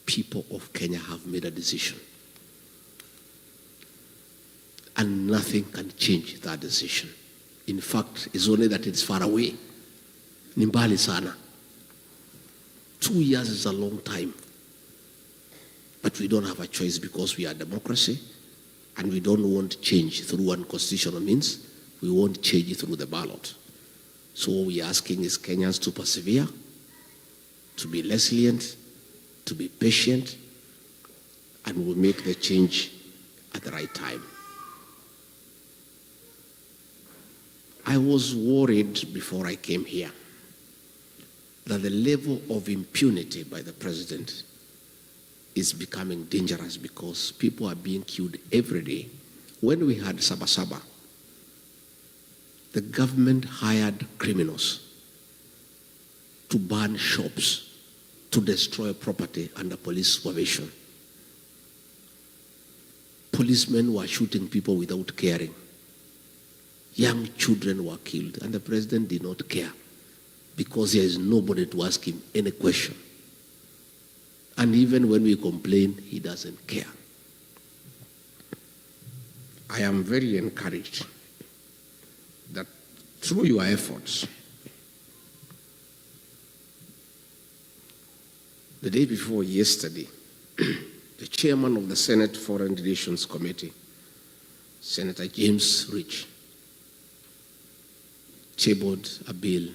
people of Kenya have made a decision. And nothing can change that decision. In fact, it's only that it's far away. Ni mbali sana. 2 years is a long time. But we don't have a choice because we are a democracy and we don't want change through unconstitutional means. We want change through the ballot. So what we are asking is Kenyans to persevere, to be resilient, to be patient, and we'll make the change at the right time. I was worried before I came here that the level of impunity by the president is becoming dangerous because people are being killed every day. When we had Sabasaba, the government hired criminals to burn shops, to destroy property under police supervision. Policemen were shooting people without caring. Young children were killed, and the president did not care because there is nobody to ask him any question. And even when we complain, he doesn't care. I am very encouraged that through your efforts, the day before yesterday, the chairman of the Senate Foreign Relations Committee, Senator James Rich, tabled a bill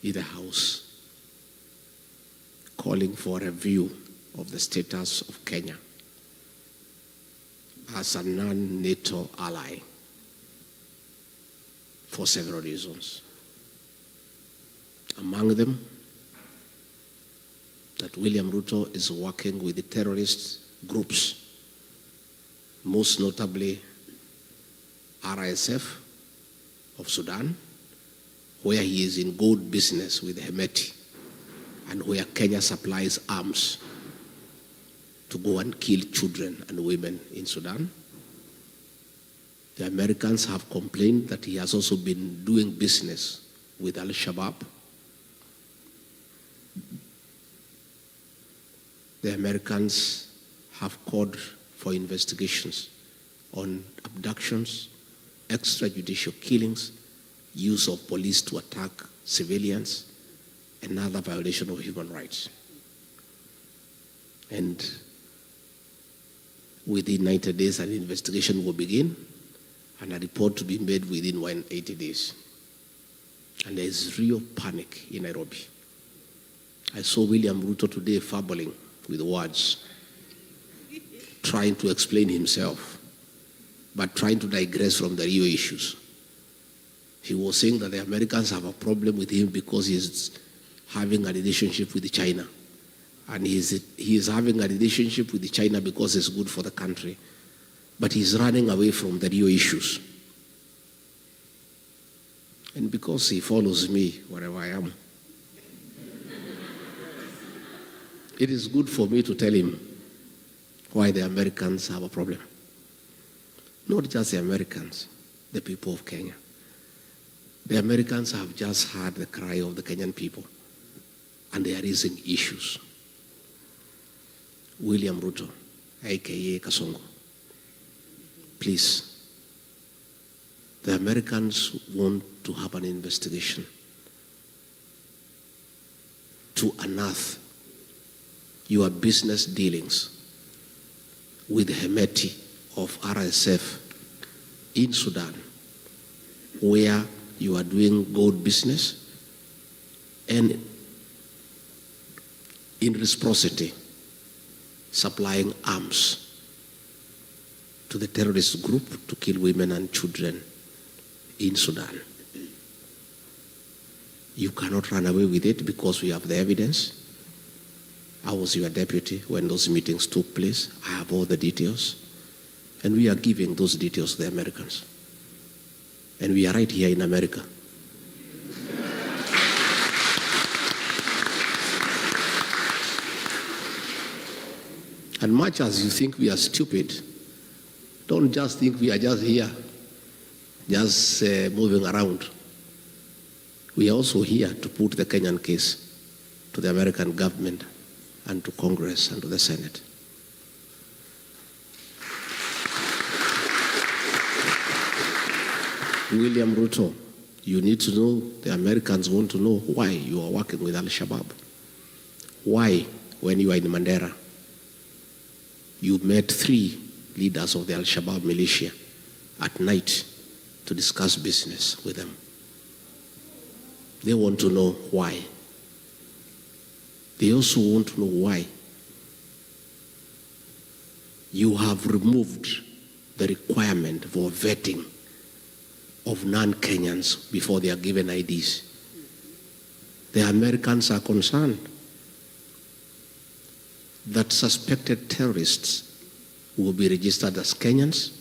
in the House calling for a review of the status of Kenya as a non-NATO ally for several reasons. Among them, that William Ruto is working with the terrorist groups, most notably RSF of Sudan, where he is in gold business with Hemeti, and where Kenya supplies arms to go and kill children and women in Sudan. The Americans have complained that he has also been doing business with Al-Shabaab. The Americans have called for investigations on abductions, extrajudicial killings, use of police to attack civilians, and other violation of human rights. And within 90 days, an investigation will begin and a report to be made within 180 days. And there is real panic in Nairobi. I saw William Ruto today fumbling with words, trying to explain himself, but trying to digress from the real issues. He was saying that the Americans have a problem with him because he is having a relationship with China. And he is having a relationship with China because it's good for the country. But he's running away from the real issues. And because he follows me wherever I am, it is good for me to tell him why the Americans have a problem. Not just the Americans, the people of Kenya. The Americans have just heard the cry of the Kenyan people, and they are raising issues. William Ruto, aka Kasongo, please, the Americans want to have an investigation to unearth your business dealings with Hemeti of RSF in Sudan, where you are doing gold business, and in reciprocity, supplying arms to the terrorist group to kill women and children in Sudan. You cannot run away with it because we have the evidence. I was your deputy when those meetings took place. I have all the details. And we are giving those details to the Americans. And we are right here in America. And much as you think we are stupid, don't just think we are just here, just moving around. We are also here to put the Kenyan case to the American government and to Congress and to the Senate. William Ruto, you need to know, the Americans want to know why you are working with Al-Shabaab. Why, when you are in Mandera, you met 3 leaders of the Al-Shabaab militia at night to discuss business with them. They want to know why. They also want to know why you have removed the requirement for vetting of non-Kenyans before they are given IDs. The Americans are concerned that suspected terrorists will be registered as Kenyans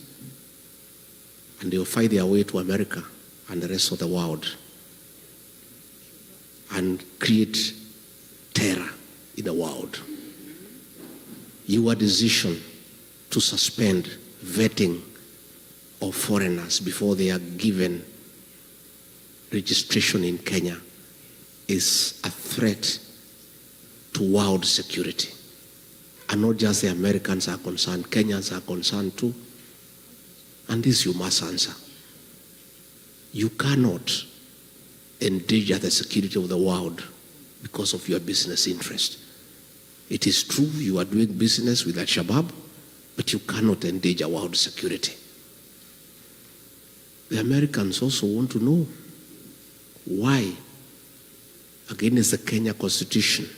and they will find their way to America and the rest of the world and create terror in the world. Your decision to suspend vetting of foreigners before they are given registration in Kenya is a threat to world security. And not just the Americans are concerned, Kenyans are concerned too. And this you must answer. You cannot endanger the security of the world because of your business interest. It is true you are doing business with Al-Shabaab, but you cannot endanger world security. The Americans also want to know why, against the Kenya Constitution,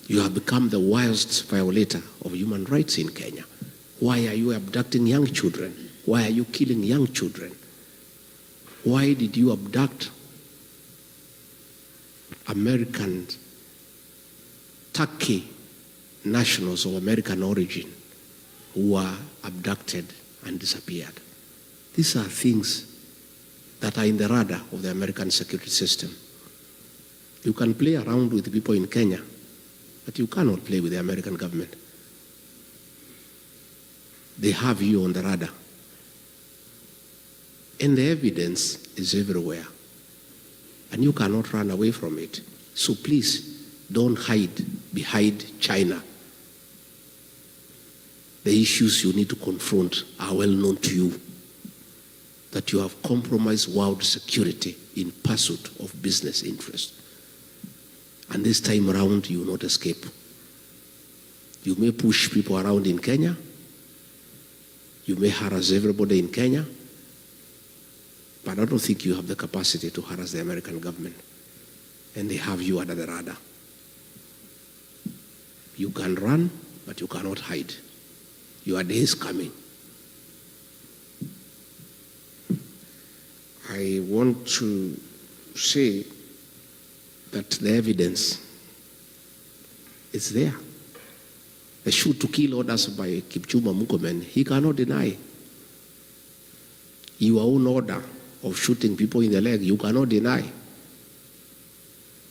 you have become the worst violator of human rights in Kenya. Why are you abducting young children? Why are you killing young children? Why did you abduct American, Turkey nationals of American origin who were abducted and disappeared? These are things that are in the radar of the American security system. You can play around with people in Kenya, but you cannot play with the American government. They have you on the radar. And the evidence is everywhere. And you cannot run away from it. So please, don't hide behind China. The issues you need to confront are well known to you. That you have compromised world security in pursuit of business interest. And this time around, you will not escape. You may push people around in Kenya. You may harass everybody in Kenya. But I don't think you have the capacity to harass the American government. And they have you under the radar. You can run, but you cannot hide. Your day is coming. I want to say that the evidence is there. The shoot to kill orders by Kipchumba Murkomen, he cannot deny. Your own order of shooting people in the leg, you cannot deny.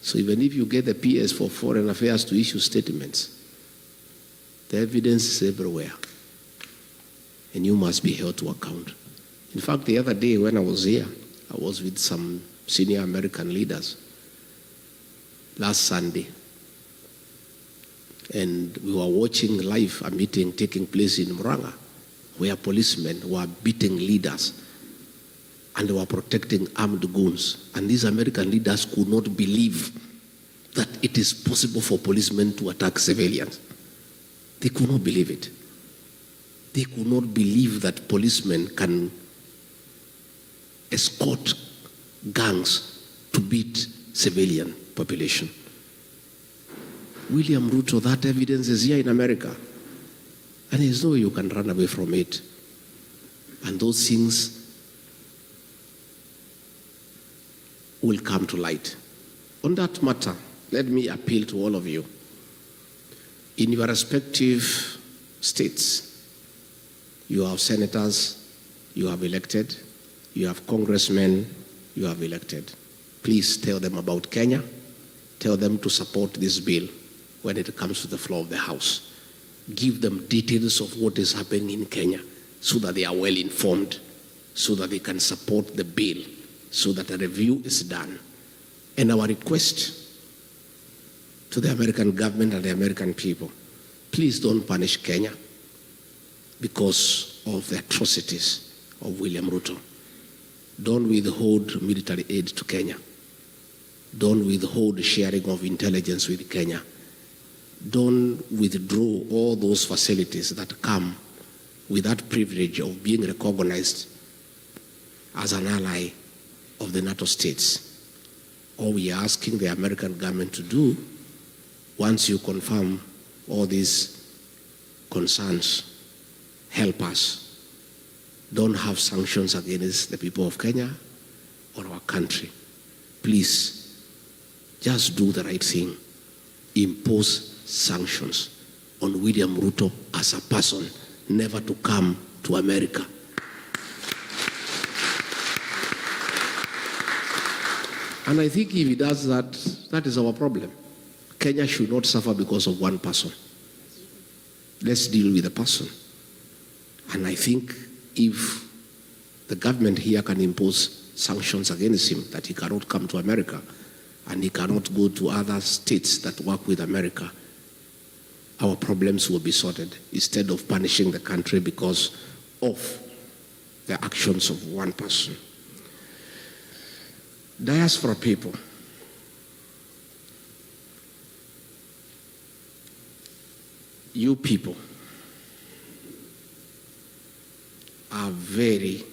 So even if you get the PS for Foreign Affairs to issue statements, the evidence is everywhere. And you must be held to account. In fact, the other day when I was here, I was with some senior American leaders last Sunday. And we were watching live a meeting taking place in Muranga, where policemen were beating leaders and they were protecting armed goons. And these American leaders could not believe that it is possible for policemen to attack civilians. They could not believe it. They could not believe that policemen can escort gangs to beat civilian population. William Ruto, that evidence is here in America. And there's no way you can run away from it. And those things will come to light. On that matter, let me appeal to all of you. In your respective states, you have senators, you have elected, you have congressmen, you have elected. Please tell them about Kenya. Tell them to support this bill when it comes to the floor of the House. Give them details of what is happening in Kenya so that they are well informed, so that they can support the bill, so that a review is done. And our request to the American government and the American people, please don't punish Kenya because of the atrocities of William Ruto. Don't withhold military aid to Kenya. Don't withhold sharing of intelligence with Kenya. Don't withdraw all those facilities that come with that privilege of being recognized as an ally of the NATO states. All we are asking the American government to do, once you confirm all these concerns, help us. Don't have sanctions against the people of Kenya or our country. Please, just do the right thing. Impose sanctions on William Ruto as a person, never to come to America. And I think if he does that, that is our problem. Kenya should not suffer because of one person. Let's deal with the person. And I think if the government here can impose sanctions against him, that he cannot come to America and he cannot go to other states that work with America, our problems will be sorted instead of punishing the country because of the actions of one person. Diaspora people. You people are a very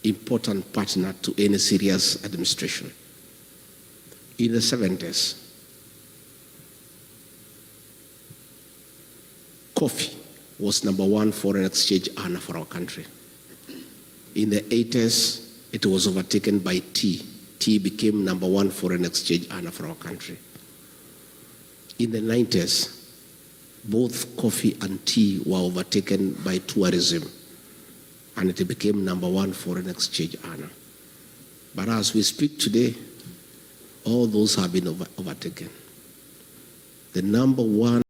important partner to any serious administration. In the 70s, coffee was #1 foreign exchange earner for our country. In the 80s, it was overtaken by tea. Tea became #1 foreign exchange earner for our country. In the 90s, both coffee and tea were overtaken by tourism, and it became #1 foreign exchange earner. But as we speak today, all those have been overtaken. The #1